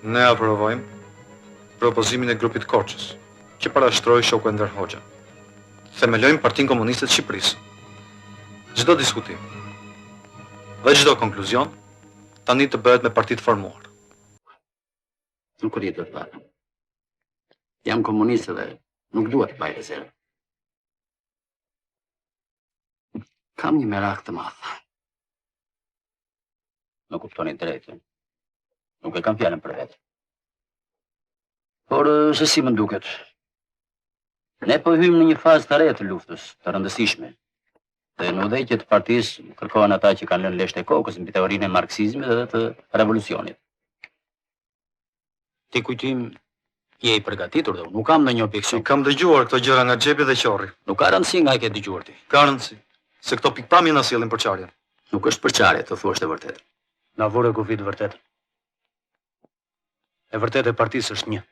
Ne aprovojmë propozimin e grupit Korçës, që parashtroi shoku Enver Hoxha. Themelojmë Partinë Komuniste të Shqipërisë. Çdo diskutim dhe çdo konkluzion tani të bëhet me parti të formuar. Nuk e di të thënë. Jam komunist dhe nuk dua të baj rezervë. Kam një merak të madh. Nuk kuptoni drejtën. Nuk e kam fjalën për vetë. Por se si më duket. Ne po hymë në një fazë të re të luftës, të rëndësishme. Dhe në udhëheqje të partisë kërkohen ata që kanë lënë lesht e kokës mbi teorinë e marksizmit dhe të revolucionit. Ti kujtim je i përgatitur dhe unë nuk kam ndonjë objeksion. Kam dëgjuar këto gjëra nga xhepi dhe qorri. Nuk ka rëndësi nga e ke dëgjuar ti. Ka rëndësi, se këto pikpamje na sjellin përçarjen. Nuk është përçarje, të thuash të vërtetë. Na vore kufit vërtet. E vërtetë e partisë është një.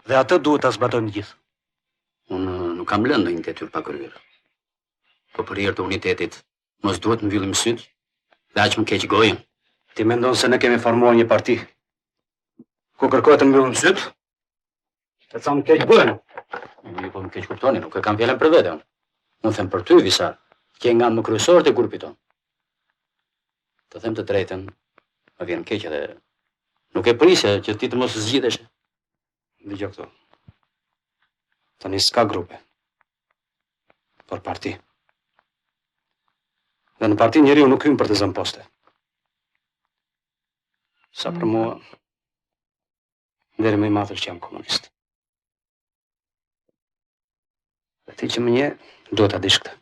Dhe atë duhet ta zbatojmë gjithë. Unë nuk kam lënë ndonjë detyrë pa kryer. Po për hir të unitetit, mos duhet të mbyllim syt dhe aq më keq gojën. Ti mendon se ne kemi formuar një parti ku kërkohet të mbyllim syt? Të thamë keq bëhen. Ju po më keq kuptoni, nuk e kam fjalën për vete. Unë them për ty, Visar, që nga më kryesorët e grupit tonë. Të them të drejtën, më vjen keq edhe nuk e prisja që ti të mos zgjidhesh. Dëgjoj këto. Tani s'ka grupe, por parti. Dhe në parti njeriu nuk hyn për të zënë poste. Sa për mua, deri më i madh është që jam komunist. Dhe ti që më nje, duhet ta dish këtë.